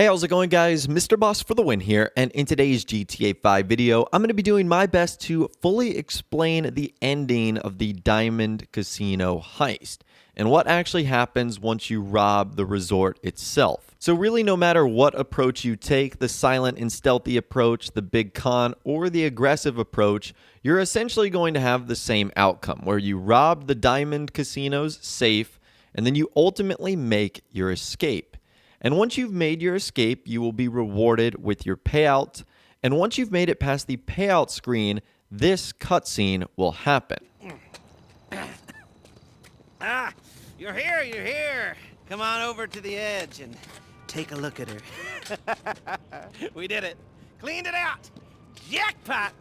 Hey, how's it going, guys? Mr. Boss for the win here, and in today's GTA 5 video, I'm going to be doing my best to fully explain the ending of the Diamond Casino Heist, and what actually happens once you rob the resort itself. So really, no matter what approach you take, the silent and stealthy approach, the big con, or the aggressive approach, you're essentially going to have the same outcome, where you rob the Diamond Casino's safe, and then you ultimately make your escape. And once you've made your escape, you will be rewarded with your payout. And once you've made it past the payout screen, this cutscene will happen. You're here. Come on over to the edge and take a look at her. We did it. Cleaned it out. Jackpot!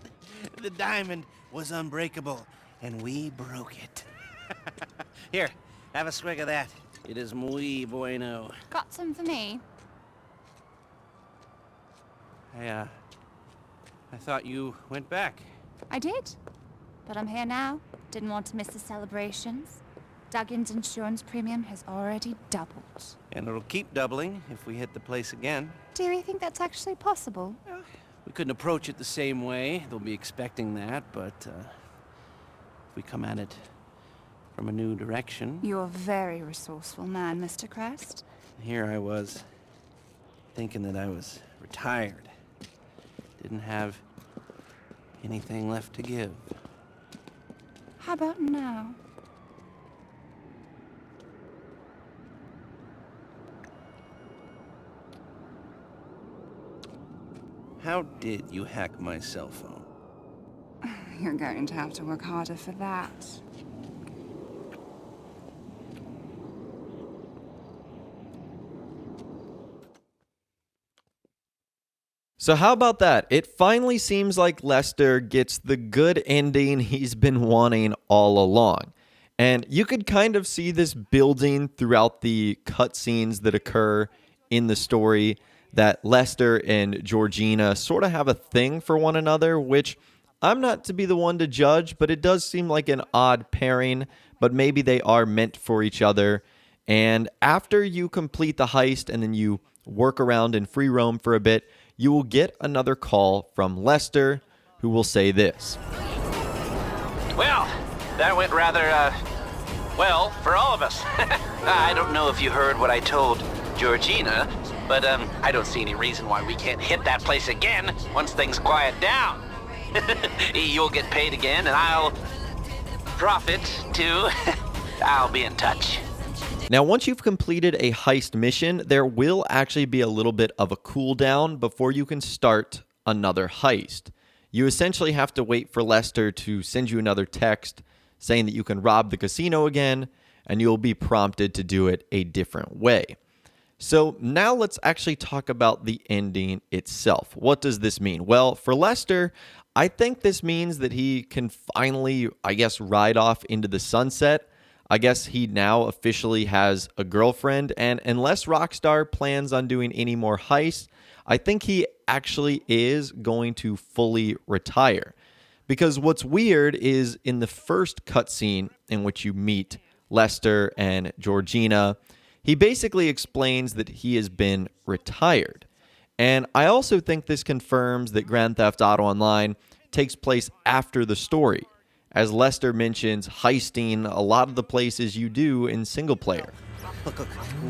The diamond was unbreakable, and we broke it. Here, have a swig of that. It is muy bueno. Got some for me? I thought you went back. I did. But I'm here now. Didn't want to miss the celebrations. Duggan's insurance premium has already doubled. And it'll keep doubling if we hit the place again. Do you think that's actually possible? We couldn't approach it the same way. They'll be expecting that, but if we come at it from a new direction. You're a very resourceful man, Mr. Crest. Here I was, thinking that I was retired. Didn't have anything left to give. How about now? How did you hack my cell phone? You're going to have to work harder for that. So how about that? It finally seems like Lester gets the good ending he's been wanting all along. And you could kind of see this building throughout the cutscenes that occur in the story, that Lester and Georgina sort of have a thing for one another, which I'm not to be the one to judge, but it does seem like an odd pairing, but maybe they are meant for each other. And after you complete the heist and then you work around in free roam for a bit, you will get another call from Lester, who will say this. Well, that went rather, well, for all of us. I don't know if you heard what I told Georgina, but, I don't see any reason why we can't hit that place again once things quiet down. You'll get paid again, and I'll profit, too. I'll be in touch. Now, once you've completed a heist mission, there will actually be a little bit of a cooldown before you can start another heist. You essentially have to wait for Lester to send you another text saying that you can rob the casino again, and you'll be prompted to do it a different way. So now let's actually talk about the ending itself. What does this mean? Well, for Lester, I think this means that he can finally, ride off into the sunset. I guess he now officially has a girlfriend, and unless Rockstar plans on doing any more heists, I think he actually is going to fully retire. Because what's weird is in the first cutscene in which you meet Lester and Georgina, he basically explains that he has been retired. And I also think this confirms that Grand Theft Auto Online takes place after the story, as Lester mentions heisting a lot of the places you do in single player. Look,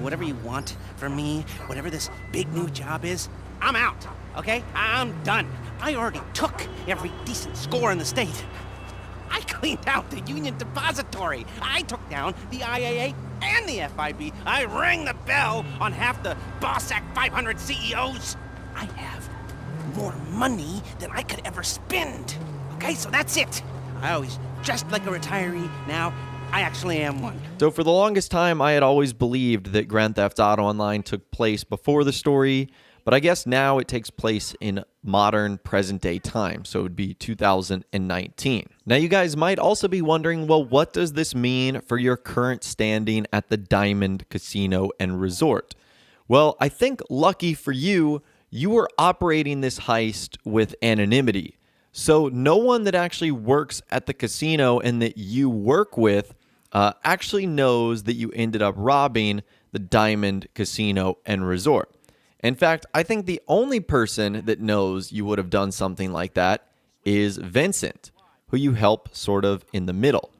whatever you want from me, whatever this big new job is, I'm out, okay? I'm done. I already took every decent score in the state. I cleaned out the Union Depository. I took down the IAA and the FIB. I rang the bell on half the Bossack 500 CEOs. I have more money than I could ever spend. Okay, so that's it. I always dressed like a retiree. Now, I actually am one. So for the longest time, I had always believed that Grand Theft Auto Online took place before the story, but I guess now it takes place in modern present-day time, so it would be 2019. Now, you guys might also be wondering, well, what does this mean for your current standing at the Diamond Casino and Resort? Well, I think lucky for you, you were operating this heist with anonymity. So no one that actually works at the casino and that you work with actually knows that you ended up robbing the Diamond Casino and Resort. In fact, I think the only person that knows you would have done something like that is Vincent, who you help sort of in the middle.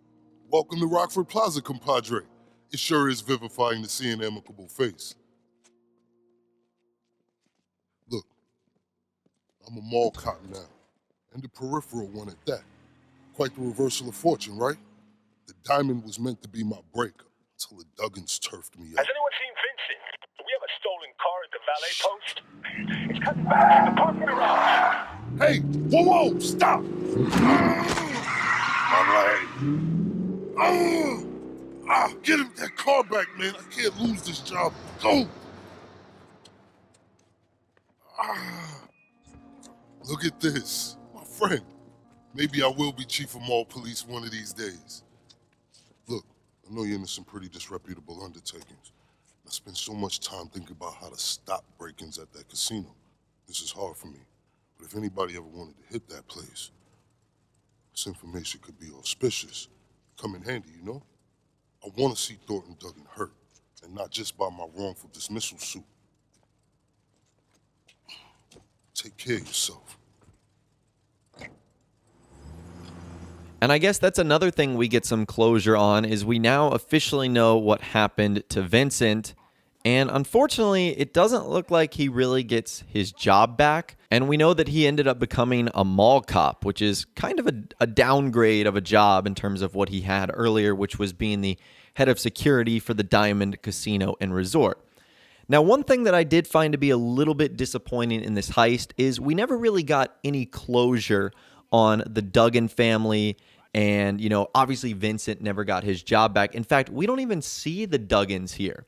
Welcome to Rockford Plaza, compadre. It sure is vivifying to see an amicable face. Look, I'm a mall cop now, and the peripheral one at that. Quite the reversal of fortune, right? The Diamond was meant to be my breaker until the Duggans turfed me out. Has anyone seen Vincent? We have a stolen car at the valet post. It's cutting back to the parking garage. Hey, whoa, stop! My leg. Get him that car back, man. I can't lose this job. Go! Look at this. My friend. Maybe I will be chief of mall police one of these days. Look, I know you're into some pretty disreputable undertakings. I spent so much time thinking about how to stop break-ins at that casino. This is hard for me. But if anybody ever wanted to hit that place, this information could be auspicious. Come in handy, you know? I want to see Thornton Duggan hurt, and not just by my wrongful dismissal suit. Take care of yourself. And I guess that's another thing we get some closure on, is we now officially know what happened to Vincent. And unfortunately, it doesn't look like he really gets his job back. And we know that he ended up becoming a mall cop, which is kind of a downgrade of a job in terms of what he had earlier, which was being the head of security for the Diamond Casino and Resort. Now, one thing that I did find to be a little bit disappointing in this heist is we never really got any closure on the Duggan family. And, obviously Vincent never got his job back. In fact, we don't even see the Duggans here.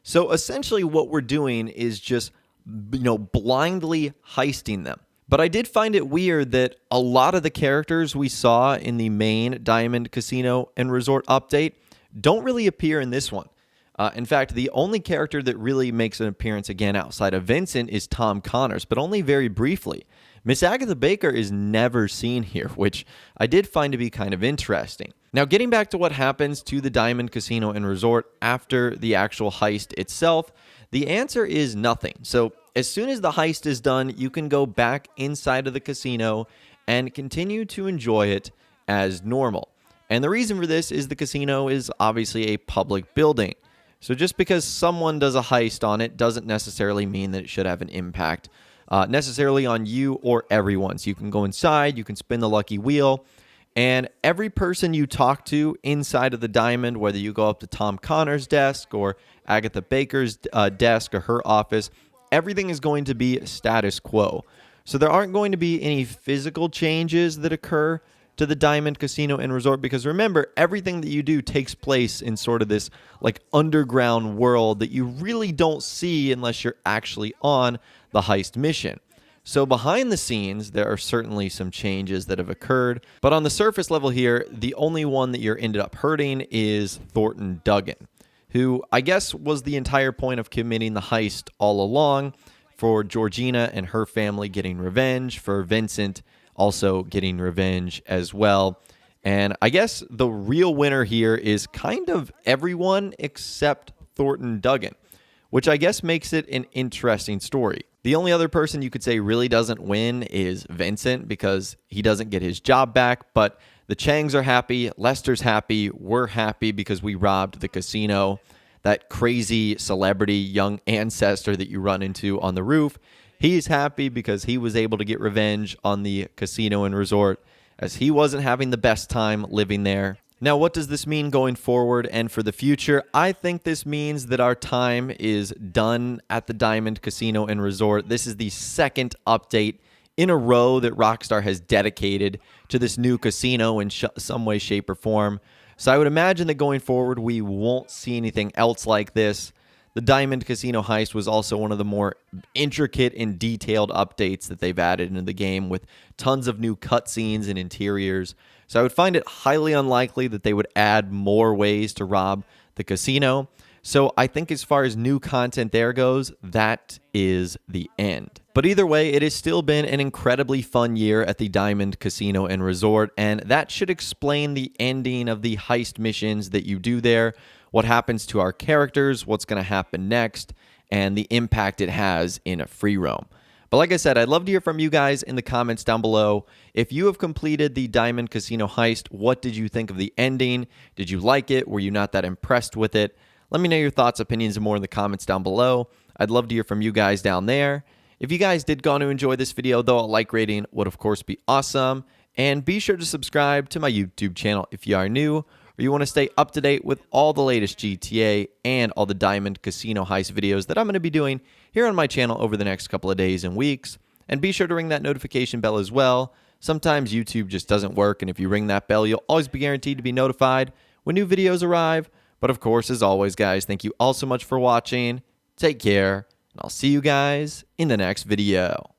So essentially what we're doing is just, blindly heisting them. But I did find it weird that a lot of the characters we saw in the main Diamond Casino and Resort update don't really appear in this one. In fact, the only character that really makes an appearance again outside of Vincent is Tom Connors, but only very briefly. Miss Agatha Baker is never seen here, which I did find to be kind of interesting. Now, getting back to what happens to the Diamond Casino and Resort after the actual heist itself, the answer is nothing. So as soon as the heist is done, you can go back inside of the casino and continue to enjoy it as normal. And the reason for this is the casino is obviously a public building. So just because someone does a heist on it doesn't necessarily mean that it should have an impact necessarily on you or everyone. So you can go inside, you can spin the lucky wheel, and every person you talk to inside of the Diamond, whether you go up to Tom Connor's desk or Agatha Baker's desk or her office, everything is going to be status quo. So there aren't going to be any physical changes that occur to the Diamond Casino and Resort, because remember, everything that you do takes place in sort of this underground world that you really don't see unless you're actually on the heist mission. So behind the scenes, there are certainly some changes that have occurred, but on the surface level here, the only one that you're ended up hurting is Thornton Duggan, who I guess was the entire point of committing the heist all along, for Georgina and her family getting revenge, for Vincent also getting revenge as well. And I guess the real winner here is kind of everyone except Thornton Duggan, which I guess makes it an interesting story. The only other person you could say really doesn't win is Vincent, because he doesn't get his job back, but the Changs are happy, Lester's happy, we're happy because we robbed the casino. That crazy celebrity young ancestor that you run into on the roof, he's happy because he was able to get revenge on the casino and resort, as he wasn't having the best time living there. Now, what does this mean going forward and for the future? I think this means that our time is done at the Diamond Casino and Resort. This is the second update in a row that Rockstar has dedicated to this new casino in some way, shape, or form. So I would imagine that going forward, we won't see anything else like this. The Diamond Casino Heist was also one of the more intricate and detailed updates that they've added into the game, with tons of new cutscenes and interiors. So I would find it highly unlikely that they would add more ways to rob the casino. So I think as far as new content there goes, that is the end. But either way, it has still been an incredibly fun year at the Diamond Casino and Resort, and that should explain the ending of the heist missions that you do there, what happens to our characters, what's going to happen next, and the impact it has in a free roam. But like I said, I'd love to hear from you guys in the comments down below. If you have completed the Diamond Casino Heist, what did you think of the ending? Did you like it? Were you not that impressed with it? Let me know your thoughts, opinions, and more in the comments down below. I'd love to hear from you guys down there. If you guys did go on to enjoy this video, though, a like rating would, of course, be awesome. And be sure to subscribe to my YouTube channel if you are new, or you want to stay up to date with all the latest GTA and all the Diamond Casino Heist videos that I'm going to be doing here on my channel over the next couple of days and weeks. And be sure to ring that notification bell as well. Sometimes YouTube just doesn't work, and if you ring that bell, you'll always be guaranteed to be notified when new videos arrive. But of course, as always, guys, thank you all so much for watching. Take care, and I'll see you guys in the next video.